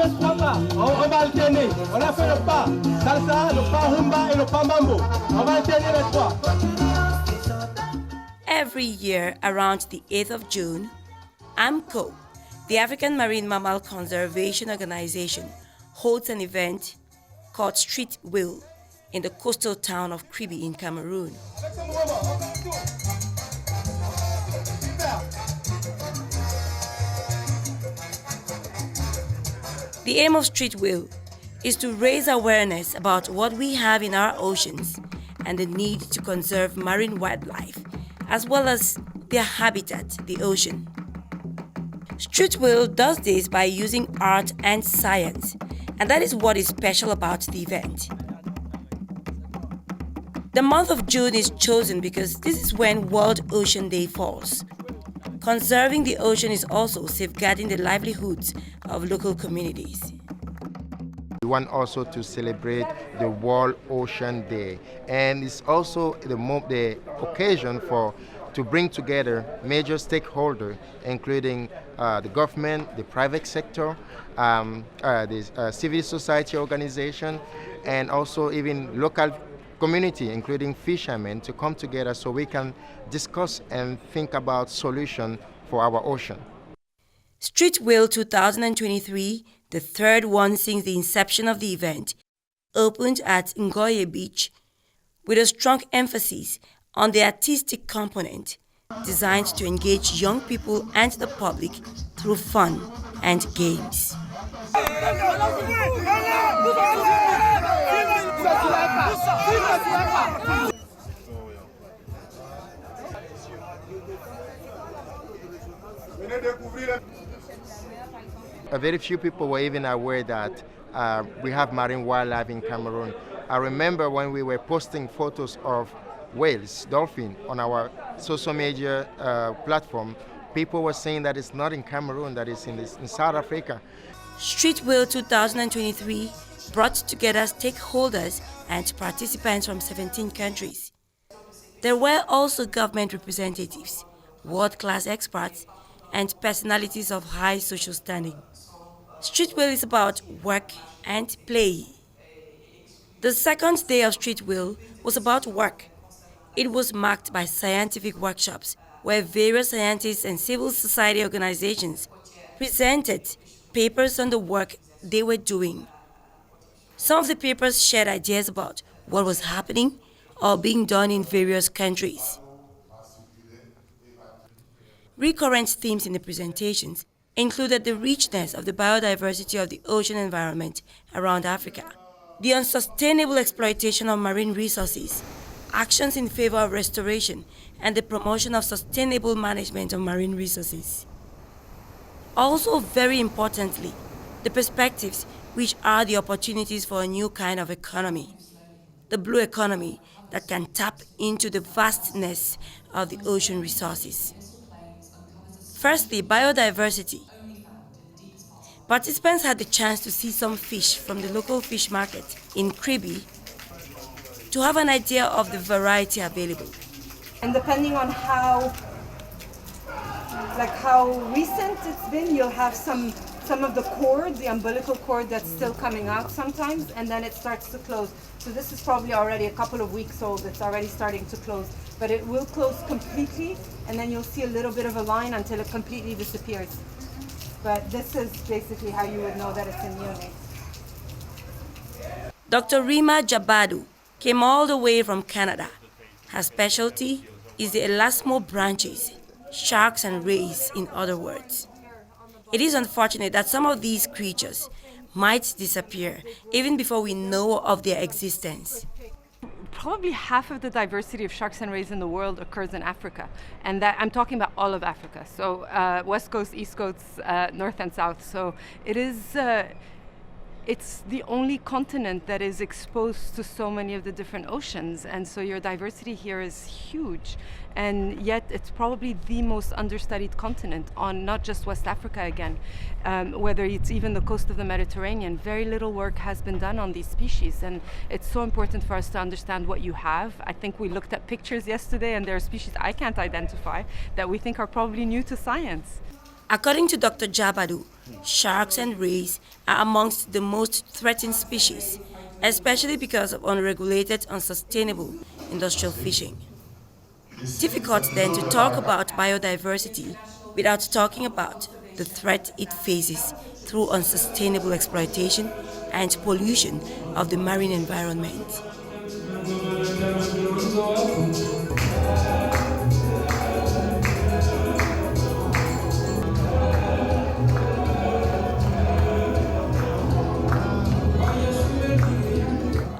fait 3 pas. On va alterner. On a fait le pas salsa, le pas rumba et le pas mambo. On va alterner les 3. Every year around the 8th of June, AMCO, the African Marine Mammal Conservation Organization, holds an event called Street Wheel in the coastal town of Kribi in Cameroon. The aim of Street Wheel is to raise awareness about what we have in our oceans and the need to conserve marine wildlife, as well as their habitat, the ocean. Street Wheel does this by using art and science, and that is what is special about the event. The month of June is chosen because this is when World Ocean Day falls. Conserving the ocean is also safeguarding the livelihoods of local communities. We want also to celebrate the World Ocean Day, and it's also the occasion to bring together major stakeholders, including the government, the private sector, the civil society organization, and also even local community, including fishermen, to come together so we can discuss and think about solutions for our ocean. Street Wheel 2023, the third one since the inception of the event, opened at Ngoye Beach with a strong emphasis on the artistic component, designed to engage young people and the public through fun and games. Very few people were even aware that we have marine wildlife in Cameroon. I remember when we were posting photos of whales, dolphins on our social media platform, people were saying that it's not in Cameroon, that it's in South Africa. Street Wheel 2023 brought together stakeholders and participants from 17 countries. There were also government representatives, world-class experts, and personalities of high social standing. Street Wheel is about work and play. The second day of Street Wheel was about work. It was marked by scientific workshops where various scientists and civil society organizations presented papers on the work they were doing. Some of the papers shared ideas about what was happening or being done in various countries. Recurrent themes in the presentations included the richness of the biodiversity of the ocean environment around Africa, the unsustainable exploitation of marine resources, actions in favor of restoration, and the promotion of sustainable management of marine resources. Also, very importantly, the perspectives, which are the opportunities for a new kind of economy, the blue economy that can tap into the vastness of the ocean resources. Firstly, biodiversity. Participants had the chance to see some fish from the local fish market in Kribi to have an idea of the variety available. And depending on how recent it's been, you'll have some of the cord, the umbilical cord that's still coming out sometimes, and then it starts to close. So this is probably already a couple of weeks old. It's already starting to close, but it will close completely, and then you'll see a little bit of a line until it completely disappears. But this is basically how you would know that it's in neonate. Dr. Rima Jabadu came all the way from Canada. Her specialty is the elasmo branches, sharks and rays, in other words. It is unfortunate that some of these creatures might disappear even before we know of their existence. Probably half of the diversity of sharks and rays in the world occurs in Africa, and that I'm talking about all of Africa. So West Coast, East Coast, North and South. So it is. It's the only continent that is exposed to so many of the different oceans, and so your diversity here is huge. And yet it's probably the most understudied continent on not just West Africa again, whether it's even the coast of the Mediterranean. Very little work has been done on these species, and it's so important for us to understand what you have. I think we looked at pictures yesterday, and there are species I can't identify that we think are probably new to science. According to Dr. Jabadu, sharks and rays are amongst the most threatened species, especially because of unregulated, unsustainable industrial fishing. Difficult then to talk about biodiversity without talking about the threat it faces through unsustainable exploitation and pollution of the marine environment.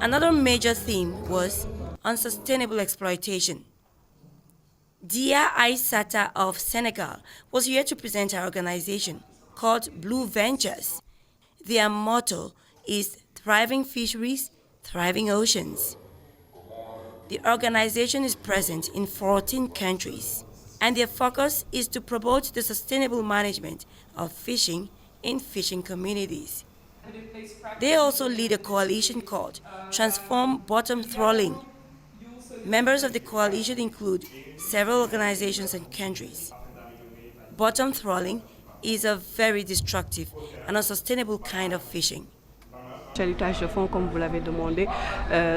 Another major theme was unsustainable exploitation. Dia Aissata of Senegal was here to present our organization called Blue Ventures. Their motto is Thriving Fisheries, Thriving Oceans. The organization is present in 14 countries, and their focus is to promote the sustainable management of fishing in fishing communities. They also lead a coalition called Transform Bottom Thrawling. Members of the coalition include several organizations and countries. Bottom trawling is a very destructive and unsustainable kind of fishing. Chalutage de fond, comme vous l'avez demandé,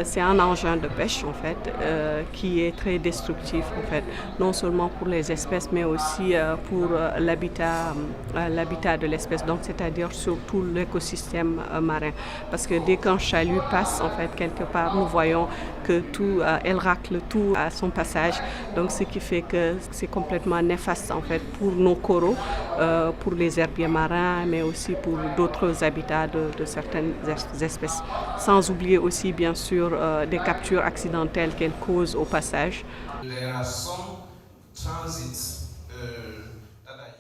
c'est un engin de pêche en fait qui est très destructif en fait, non seulement pour les espèces mais aussi pour l'habitat de l'espèce, donc c'est-à-dire sur tout l'écosystème marin. Parce que dès qu'un chalut passe en fait quelque part, nous voyons que tout, elle racle tout à son passage, donc ce qui fait que c'est complètement néfaste en fait pour nos coraux, pour les herbiers marins, mais aussi pour d'autres habitats de certaines espèces, sans oublier aussi bien sûr des captures accidentelles qu'elles causent au passage.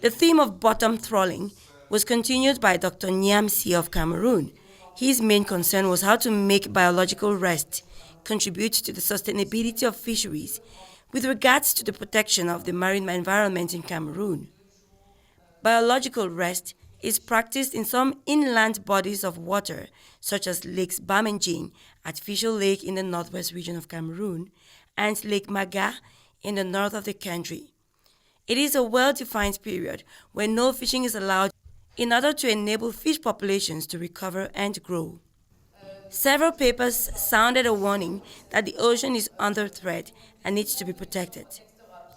The theme of bottom trawling was continued by Dr. Nyamsi of Cameroon. His main concern was how to make biological rest contribute to the sustainability of fisheries with regards to the protection of the marine environment in Cameroon. Biological rest is practiced in some inland bodies of water, such as Lakes Bamenjing, Artificial Lake in the northwest region of Cameroon, and Lake Maga in the north of the country. It is a well-defined period where no fishing is allowed in order to enable fish populations to recover and grow. Several papers sounded a warning that the ocean is under threat and needs to be protected.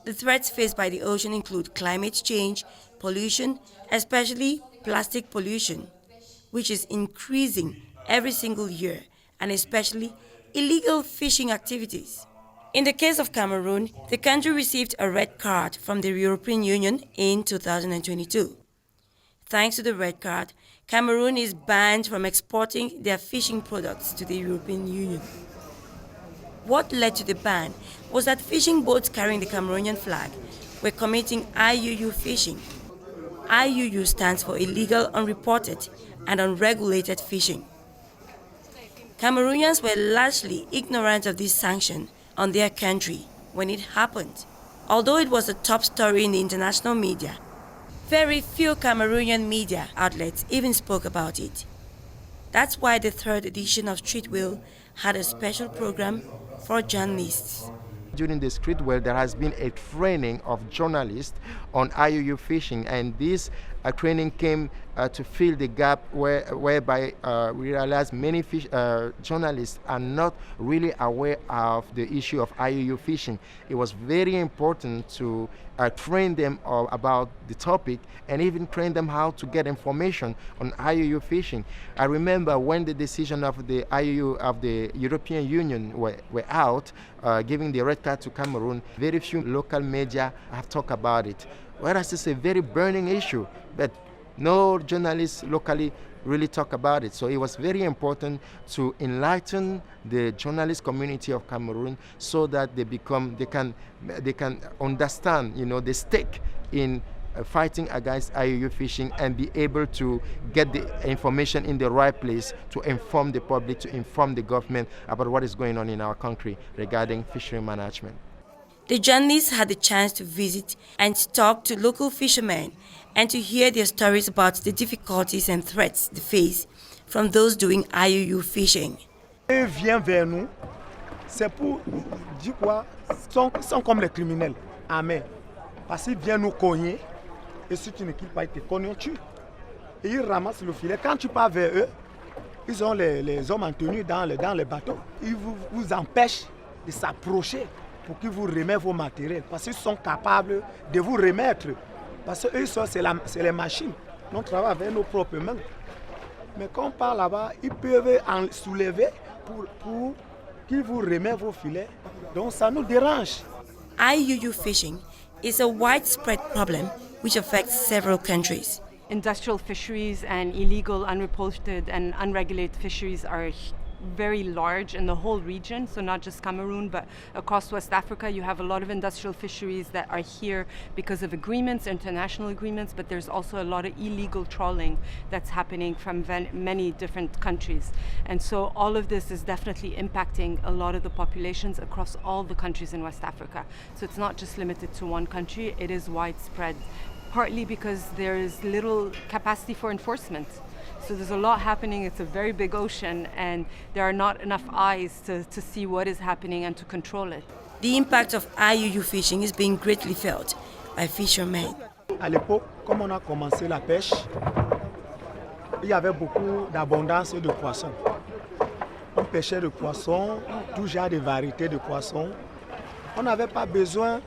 The threats faced by the ocean include climate change, pollution, especially plastic pollution, which is increasing every single year, and especially illegal fishing activities. In the case of Cameroon, the country received a red card from the European Union in 2022. Thanks to the red card, Cameroon is banned from exporting their fishing products to the European Union. What led to the ban was that fishing boats carrying the Cameroonian flag were committing IUU fishing. IUU stands for illegal, unreported, and unregulated fishing. Cameroonians were largely ignorant of this sanction on their country when it happened. Although it was a top story in the international media, very few Cameroonian media outlets even spoke about it. That's why the third edition of Street Wheel had a special program for journalists. During the Street Wheel, there has been a training of journalists on IUU fishing, and this training came to fill the gap whereby we realized many journalists are not really aware of the issue of IUU fishing. It was very important to train them about the topic and even train them how to get information on IUU fishing. I remember when the decision of the IUU of the European Union were out, giving the red card to Cameroon, very few local media have talked about it. Whereas it's a very burning issue, but no journalists locally really talk about it. So it was very important to enlighten the journalist community of Cameroon so that they can understand, the stake in fighting against IUU fishing and be able to get the information in the right place to inform the public, to inform the government about what is going on in our country regarding fishery management. The journalists had the chance to visit and talk to local fishermen and to hear their stories about the difficulties and threats they face from those doing IUU fishing. Ils viennent vers nous, c'est pour dire quoi, sont comme les criminels en mer. Parce qu'ils viennent nous cogner, Et c'est une équipe qui te conjoncture. Et ils ramassent le filet. Quand tu pars vers eux, ils ont les hommes en tenue dans les bateaux. Ils vous empêchent de s'approcher pour qu'ils vous remettent vos matériels. Parce qu'ils sont capables de vous remettre. Parce qu'eux, c'est les machines. Nous travaillons avec nos propres mains. Mais quand on part là-bas, ils peuvent en soulever pour qu'ils vous remettent vos filets. Donc ça nous dérange. IUU fishing is a widespread problem which affects several countries. Industrial fisheries and illegal, unreported and unregulated fisheries are very large in the whole region, so not just Cameroon, but across West Africa. You have a lot of industrial fisheries that are here because of agreements, international agreements, but there's also a lot of illegal trawling that's happening from many different countries. And so all of this is definitely impacting a lot of the populations across all the countries in West Africa. So it's not just limited to one country, it is widespread, partly because there is little capacity for enforcement. So there's a lot happening, it's a very big ocean, and there are not enough eyes to see what is happening and to control it. The impact of IUU fishing is being greatly felt by fishermen. À l'époque, comme on a commencé la pêche, il y avait beaucoup d'abondance de poissons. On pêchait de poissons, tout genre de variétés de poissons. On n'avait pas besoin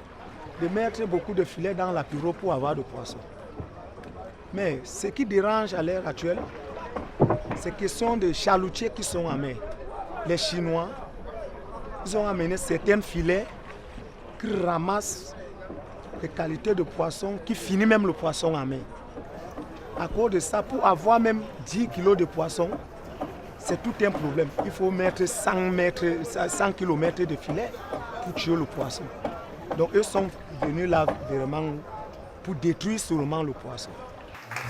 de mettre beaucoup de filets dans la pirogue pour avoir de poissons. Mais ce qui dérange à l'heure actuelle, c'est que ce sont des chalutiers qui sont en mer. Les Chinois, ils ont amené certains filets qui ramassent des qualités de poissons, qui finissent même le poisson en mer. À cause de ça, pour avoir même 10 kilos de poissons, c'est tout un problème. Il faut mettre 100 km de filets pour tuer le poisson. Donc eux sont venus là vraiment pour détruire seulement le poisson.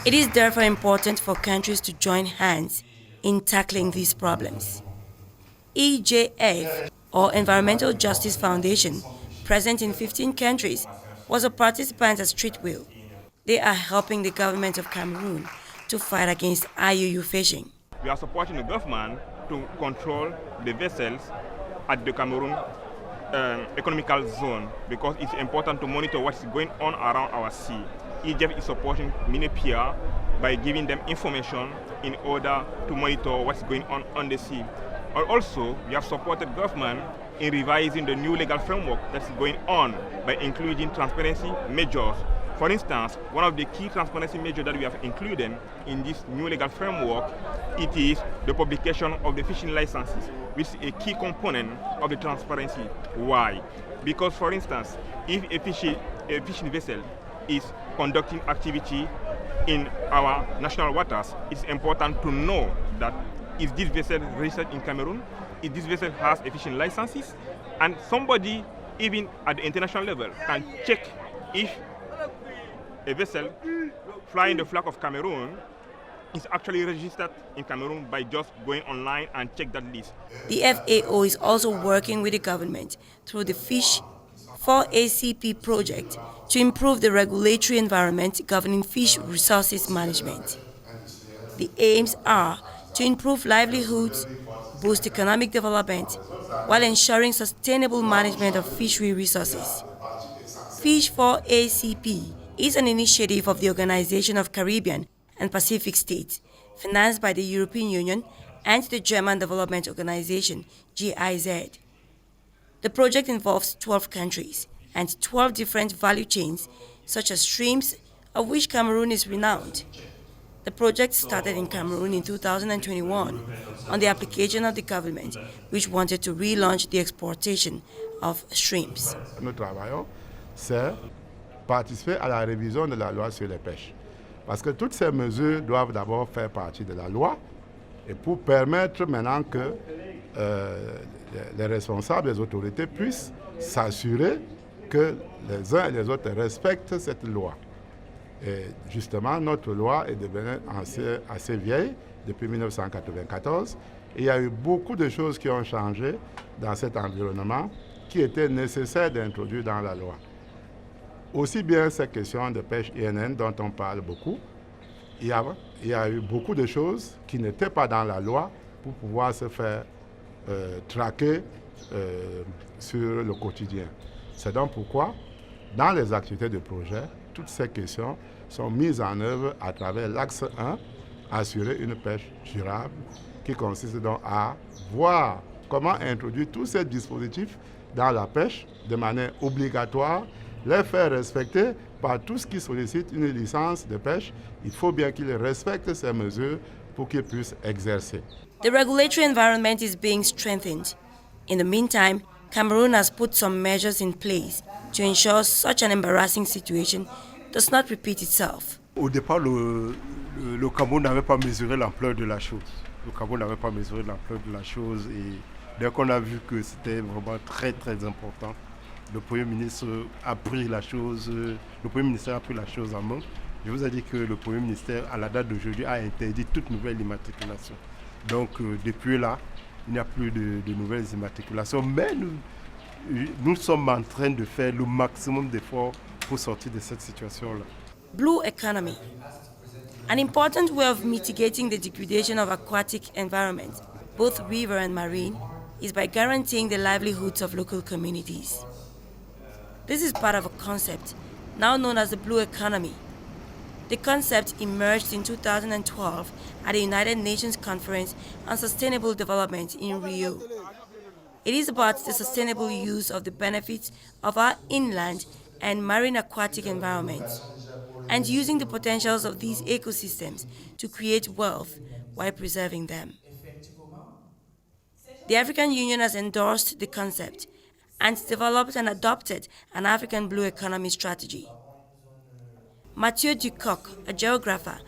It is therefore important for countries to join hands in tackling these problems. EJF, or Environmental Justice Foundation, present in 15 countries, was a participant at Streetwheel. They are helping the government of Cameroon to fight against IUU fishing. We are supporting the government to control the vessels at the Cameroon economical zone because it's important to monitor what's going on around our sea. EJF is supporting MINEPIA by giving them information in order to monitor what's going on the sea. And also, we have supported government in revising the new legal framework that's going on by including transparency measures. For instance, one of the key transparency measures that we have included in this new legal framework, it is the publication of the fishing licenses, which is a key component of the transparency. Why? Because, for instance, if a fishing vessel is conducting activity in our national waters, it's important to know that is this vessel registered in Cameroon, if this vessel has a fishing licenses, and somebody, even at the international level, can check if a vessel flying the flag of Cameroon is actually registered in Cameroon by just going online and check that list. The FAO is also working with the government through the Fish for ACP project to improve the regulatory environment governing fish resources management. The aims are to improve livelihoods, boost economic development, while ensuring sustainable management of fishery resources. Fish for ACP is an initiative of the Organization of Caribbean and Pacific States, financed by the European Union and the German Development Organization, GIZ. The project involves 12 countries and 12 different value chains, such as streams, of which Cameroon is renowned. The project started in Cameroon in 2021 on the application of the government, which wanted to relaunch the exportation of shrimps. Nous travaillons, c'est participer à la révision de la loi sur les pêches. Parce que toutes ces mesures doivent d'abord faire partie de la loi et pour permettre maintenant que les responsables, les autorités puissent s'assurer que les uns et les autres respectent cette loi. Et justement, notre loi est devenue assez vieille depuis 1994 et il y a eu beaucoup de choses qui ont changé dans cet environnement qui étaient nécessaires d'introduire dans la loi. Aussi bien cette question de pêche INN dont on parle beaucoup, il y a eu beaucoup de choses qui n'étaient pas dans la loi pour pouvoir se faire traquer sur le quotidien. C'est donc pourquoi, Dans les activités de projet, toutes ces questions sont mises en œuvre à travers l'axe 1, assurer une pêche durable, qui consiste donc à voir comment introduire tous ces dispositifs dans la pêche de manière obligatoire, les faire respecter par tous qui sollicitent une licence de pêche. Il faut bien qu'ils respectent ces mesures pour qu'ils puissent exercer. The regulatory environment is being strengthened. In the meantime, Cameroon has put some measures in place to ensure such an embarrassing situation does not repeat itself. Au départ, le Cameroun n'avait pas mesuré l'ampleur de la chose. Le Cameroun n'avait pas mesuré l'ampleur de la chose et dès qu'on a vu que c'était vraiment très très important, le Premier ministre a pris la chose, le Premier ministère a pris la chose en main. Je vous ai dit que le Premier ministère, à la date d'aujourd'hui, a interdit toute nouvelle immatriculation. Donc depuis là, il n'y a plus de nouvelles immatriculations, mais nous sommes en train de faire le maximum d'efforts pour sortir de cette situation-là. Blue economy. An important way of mitigating the degradation of aquatic environment, both river and marine, is by guaranteeing the livelihoods of local communities. This is part of a concept now known as the blue economy. The concept emerged in 2012 at the United Nations Conference on Sustainable Development in Rio. It is about the sustainable use of the benefits of our inland and marine aquatic environments, and using the potentials of these ecosystems to create wealth while preserving them. The African Union has endorsed the concept and developed and adopted an African blue economy strategy. Mathieu Ducoq, a geographer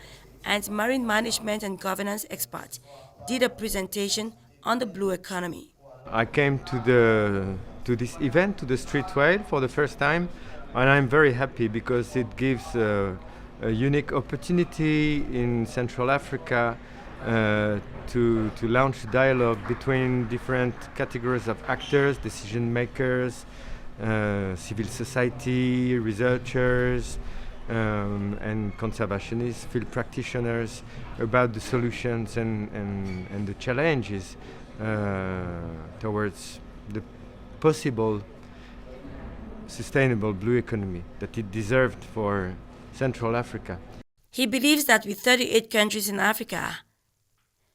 and marine management and governance expert, did a presentation on the blue economy. I came to this event, to the street whale, for the first time, and I'm very happy because it gives a unique opportunity in Central Africa to launch dialogue between different categories of actors, decision makers, civil society, researchers, and conservationists, field practitioners about the solutions and the challenges towards the possible sustainable blue economy that it deserved for Central Africa. He believes that with 38 countries in Africa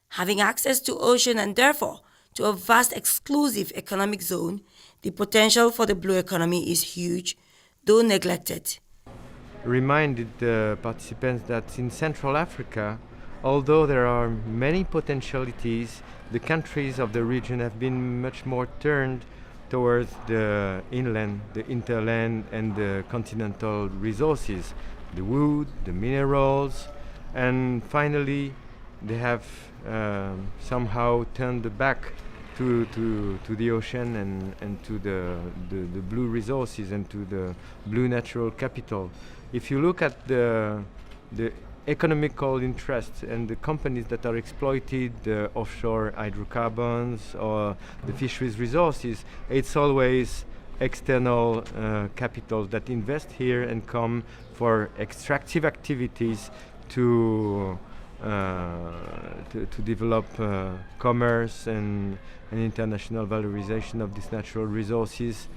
having access to ocean and therefore to a vast exclusive economic zone, the potential for the blue economy is huge, though neglected. Reminded the participants that in Central Africa, although there are many potentialities, the countries of the region have been much more turned towards the inland, the interland, and the continental resources, the wood, the minerals, and finally they have somehow turned the back to the ocean and to the blue resources and to the blue natural capital. If you look at the economical interests and the companies that are exploited the offshore hydrocarbons or the fisheries resources, it's always external capital that invest here and come for extractive activities to develop commerce and international valorization of these natural resources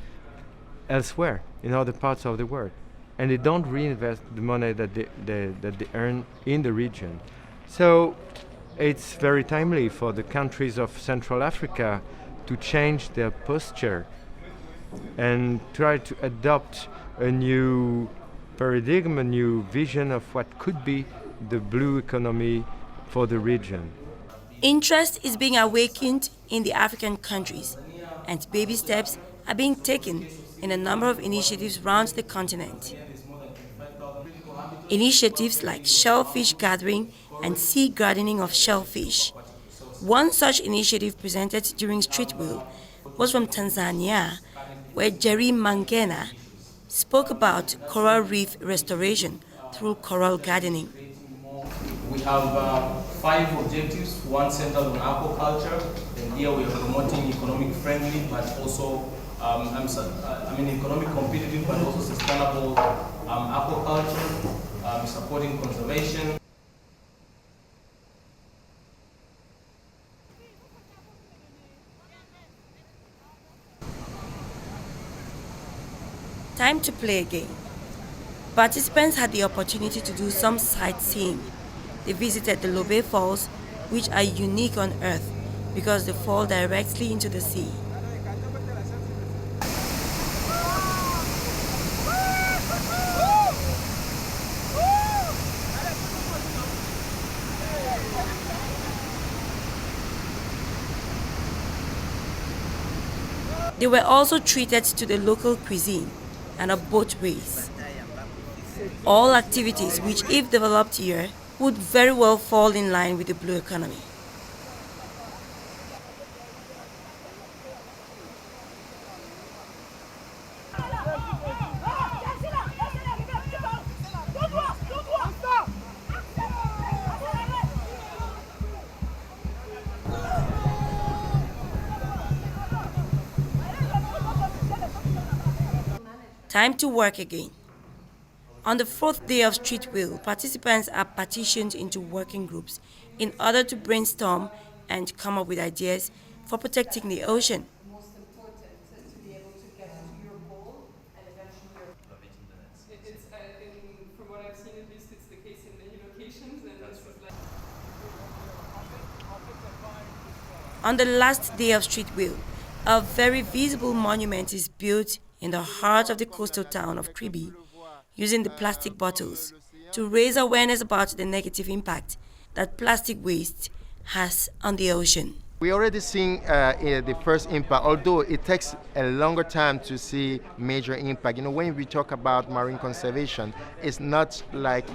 elsewhere in other parts of the world. And they don't reinvest the money that they earn in the region. So it's very timely for the countries of Central Africa to change their posture and try to adopt a new paradigm, a new vision of what could be the blue economy for the region. Interest is being awakened in the African countries, and baby steps are being taken in a number of initiatives around the continent. Initiatives like shellfish gathering and sea gardening of shellfish. One such initiative presented during Street Wheel was from Tanzania, where Jerry Mangena spoke about coral reef restoration through coral gardening. We have 5 objectives, one centered on aquaculture, and here we are promoting economic friendly but also economic competitive but also sustainable aquaculture, supporting conservation. Time to play again. Participants had the opportunity to do some sightseeing. They visited the Lobe Falls, which are unique on Earth because they fall directly into the sea. They were also treated to the local cuisine and a boat race. All activities which, if developed here, would very well fall in line with the blue economy. Time to work again. On the fourth day of Street Wheel, participants are partitioned into working groups in order to brainstorm and come up with ideas for protecting the ocean. From what I've seen, at least it's the case in many locations. On the last day of Street Wheel, a very visible monument is built in the heart of the coastal town of Kribi, using the plastic bottles to raise awareness about the negative impact that plastic waste has on the ocean. We already seen the first impact, although it takes a longer time to see major impact. When we talk about marine conservation, it's not like,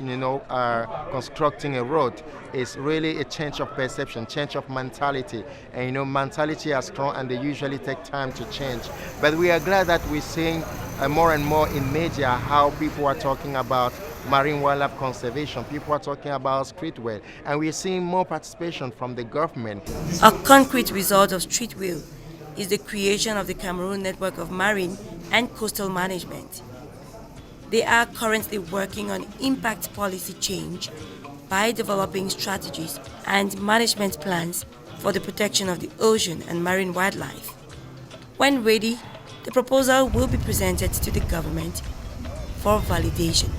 constructing a road. It's really a change of perception, change of mentality. And, mentality are strong and they usually take time to change. But we are glad that we're seeing more and more in media how people are talking about marine wildlife conservation. People are talking about street wheel, and we're seeing more participation from the government. A concrete result of Street Wheel is the creation of the Cameroon Network of Marine and Coastal Management. They are currently working on impact policy change by developing strategies and management plans for the protection of the ocean and marine wildlife. When ready, the proposal will be presented to the government for validation.